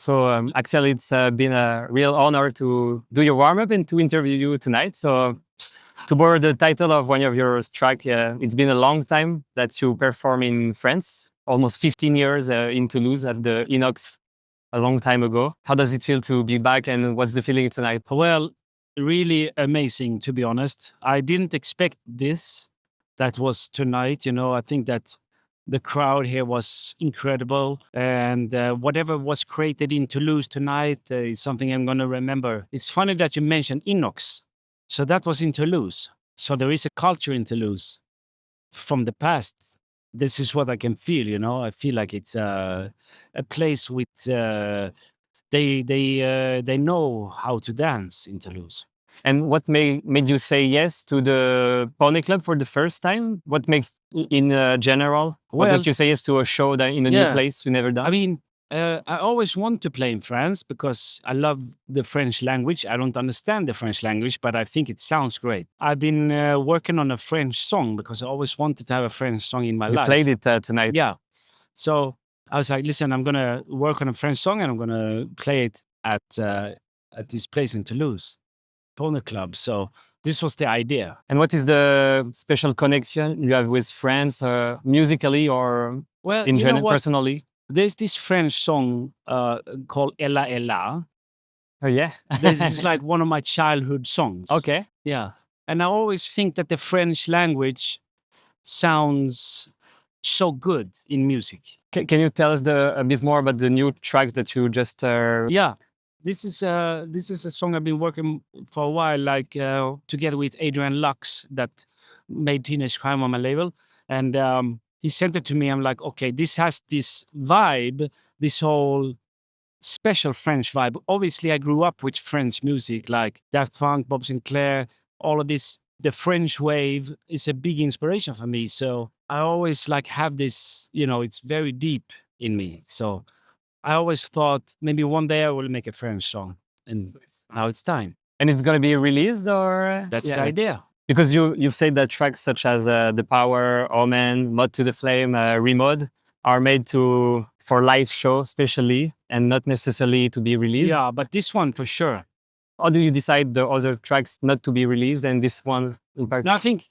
So, Axel, it's been a real honor to do your warm-up and to interview you tonight. So, to borrow the title of one of your tracks, it's been a long time that you perform in France, almost 15 years in Toulouse at the Inox a long time ago. How does it feel to be back, and what's the feeling tonight? Well, really amazing, to be honest. I didn't expect this. That was tonight. I think that the crowd here was incredible. And whatever was created in Toulouse tonight is something I'm going to remember. It's funny that you mentioned Inox. So that was in Toulouse. So there is a culture in Toulouse from the past. This is what I can feel. I feel like it's a place with they know how to dance in Toulouse. And what made you say yes to the Poney Club for the first time? What makes, in general, what Well, makes you say yes to a show that in a new place you never done? I mean, I always want to play in France because I love the French language. I don't understand the French language, but I think it sounds great. I've been working on a French song because I always wanted to have a French song in my life. You played it tonight. Yeah. So I was like, listen, I'm going to work on a French song and I'm going to play it at this place in Toulouse, Poney Club. So this was the idea. And what is the special connection you have with France, musically or in general, personally? There's this French song called Ella Ella. Oh, yeah. This is like one of my childhood songs. Okay. Yeah. And I always think that the French language sounds so good in music. Can you tell us a bit more about the new track that you just... Yeah. This is a song I've been working for a while, like together with Adrian Lux, that made Teenage Crime on my label. And he sent it to me. I'm like, okay, this has this vibe, this whole special French vibe. Obviously, I grew up with French music, like Daft Punk, Bob Sinclar, all of this. The French wave is a big inspiration for me. So I always have this, it's very deep in me. So I always thought maybe one day I will make a French song, and now it's time. And it's going to be released, or? That's the idea. Because you've said that tracks such as The Power, Omen, Mod to the Flame, Remod are made for live show especially, and not necessarily to be released. Yeah, but this one for sure. How do you decide the other tracks not to be released and this one in particular? No, I think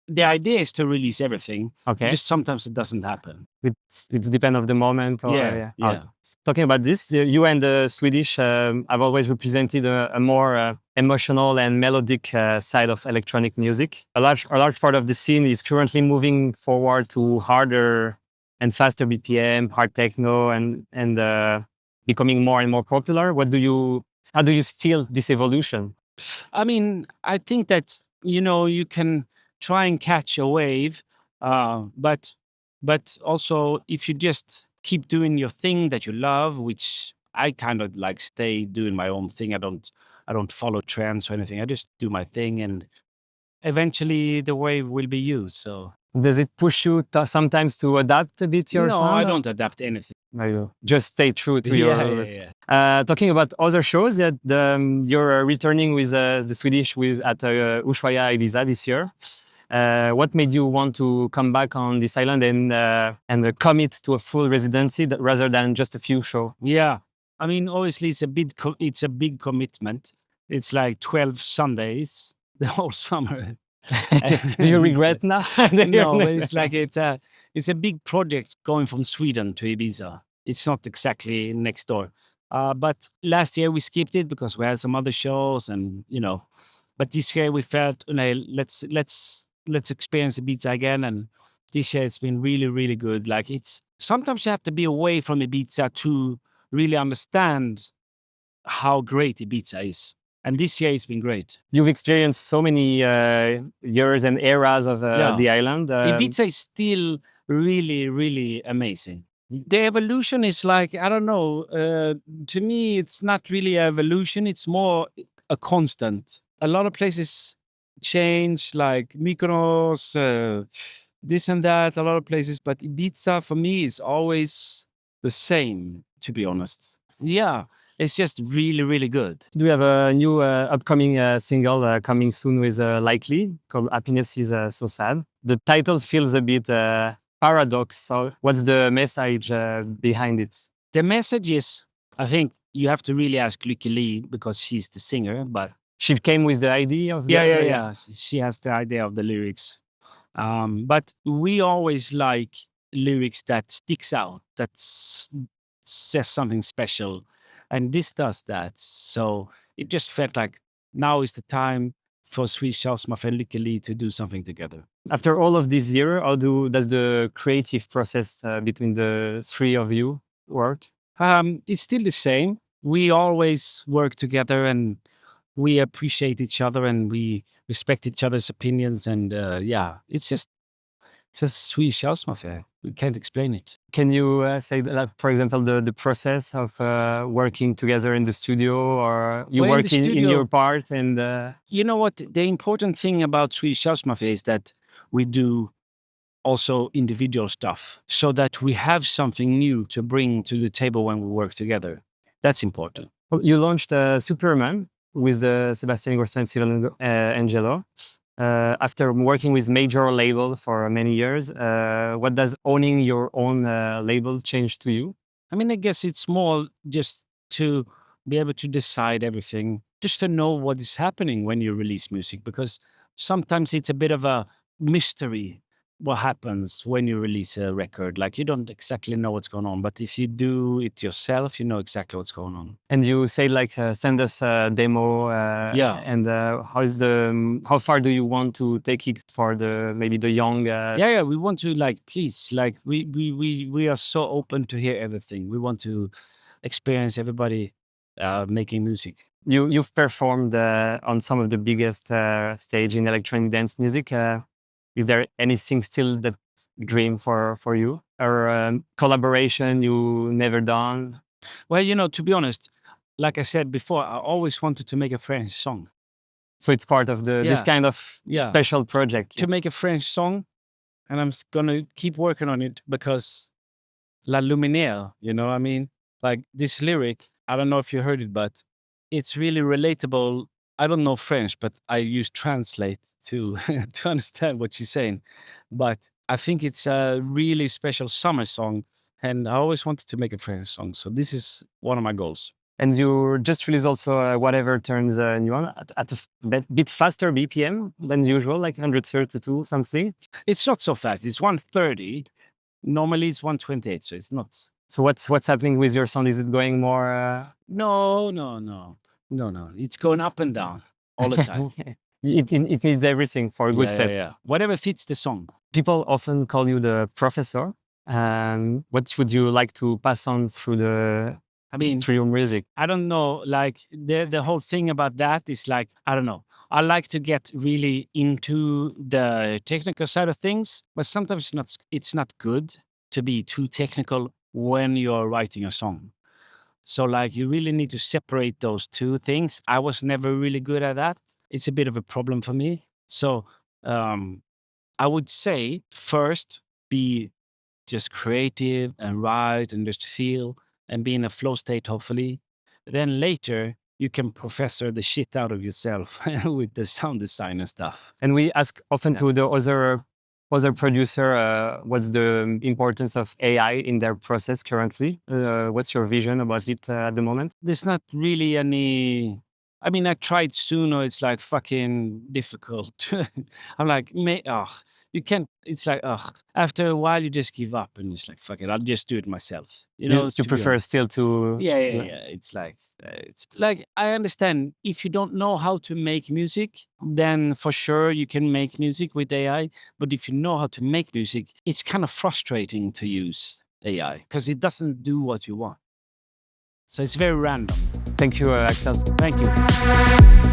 the idea is to release everything. Okay. Just sometimes it doesn't happen. It's depend of the moment. Or, yeah. Talking about this, you and the Swedish have always represented a more emotional and melodic side of electronic music. A large part of the scene is currently moving forward to harder and faster BPM, hard techno, and becoming more and more popular. How do you feel this evolution? I mean, I think that you can try and catch a wave, but also if you just keep doing your thing that you love, which I kind of stay doing my own thing. I don't follow trends or anything. I just do my thing, and eventually the wave will be used. So does it push you sometimes to adapt a bit your sound? No, I don't adapt anything. You just stay true to your roots. Yeah. Talking about other shows, you're returning with the Swedish at Ushuaia Ibiza this year. What made you want to come back on this island and commit to a full residency rather than just a few shows? Yeah, I mean, obviously it's a big commitment. It's like 12 Sundays the whole summer. Do you regret now? No, it's a big project going from Sweden to Ibiza. It's not exactly next door. But last year we skipped it because we had some other shows, and But this year we felt, let's experience Ibiza again. And this year it's been really, really good. Sometimes you have to be away from Ibiza to really understand how great Ibiza is. And this year it's been great. You've experienced so many years and eras of the island. Ibiza is still really, really amazing. The evolution is I don't know. To me, it's not really an evolution. It's more a constant. A lot of places change, like Mykonos, this and that, a lot of places. But Ibiza, for me, is always the same, to be honest. Yeah. It's just really, really good. Do we have a new upcoming single coming soon with Lykke Li called Happiness is So Sad? The title feels a bit paradox. So what's the message behind it? The message is, I think you have to really ask Lykke Li because she's the singer. But She came with the idea of yeah. She has the idea of the lyrics. But we always like lyrics that sticks out, that says something special, and this does that. So it just felt like now is the time for Swedish House Mafia and Lykke Li to do something together. After all of this year, does the creative process between the three of you work? It's still the same. We always work together and we appreciate each other and we respect each other's opinions. And yeah, it's just Swedish House Mafia. We can't explain it. Can you say, like, for example, the process of working together in the studio, or you Well, in work the in studio- your part and You know what? The important thing about Swedish House Mafia is that we do also individual stuff so that we have something new to bring to the table when we work together. That's important. you launched Superman with the Sebastian Ingrosso and Steve Angello. After working with major label for many years, what does owning your own label change to you? I mean, I guess it's more just to be able to decide everything, just to know what is happening when you release music, because sometimes it's a bit of a mystery what happens when you release a record. Like you don't exactly know what's going on, but if you do it yourself, you know exactly what's going on. And you say, like, send us a demo. Yeah. And how far do you want to take it for maybe the young? Yeah, we want to, like, please, like we are so open to hear everything. We want to experience everybody making music. You've performed on some of the biggest stage in electronic dance music. Is there anything still that dream for you, or collaboration you never done? Well, you know, to be honest, like I said before, I always wanted to make a French song. So it's part of this Yeah. kind of Yeah. special project. To make a French song, and I'm gonna keep working on it because La Luminaire, you know what I mean? Like this lyric, I don't know if you heard it, but it's really relatable. I don't know French, but I use translate to to understand what she's saying. But I think it's a really special summer song, and I always wanted to make a French song. So this is one of my goals. And you just released also Whatever Turns New On at a bit faster BPM than usual, like 132 something. It's not so fast. It's 130. Normally it's 128, so it's not. So what's happening with your sound? Is it going more? No. It's going up and down all the time. It needs everything for a good set. Yeah. Whatever fits the song. People often call you the professor. What would you like to pass on through your music? I don't know. Like the whole thing about that is like, I don't know. I like to get really into the technical side of things, but sometimes it's not good to be too technical when you're writing a song. So like you really need to separate those two things. I was never really good at that. It's a bit of a problem for me. So I would say first be just creative and write and just feel and be in a flow state, hopefully. Then later you can professor the shit out of yourself with the sound design and stuff. And we ask often to the other producer, what's the importance of AI in their process currently? What's your vision about it at the moment? There's not really any. I mean, I tried sooner. It's like fucking difficult. I'm like, you can't. It's like, after a while, you just give up and it's like, fuck it, I'll just do it myself. You know, You to be prefer honest. still to Yeah. It's like I understand if you don't know how to make music, then for sure you can make music with AI. But if you know how to make music, it's kind of frustrating to use AI because it doesn't do what you want. So it's very random. Thank you, Axel. Thank you.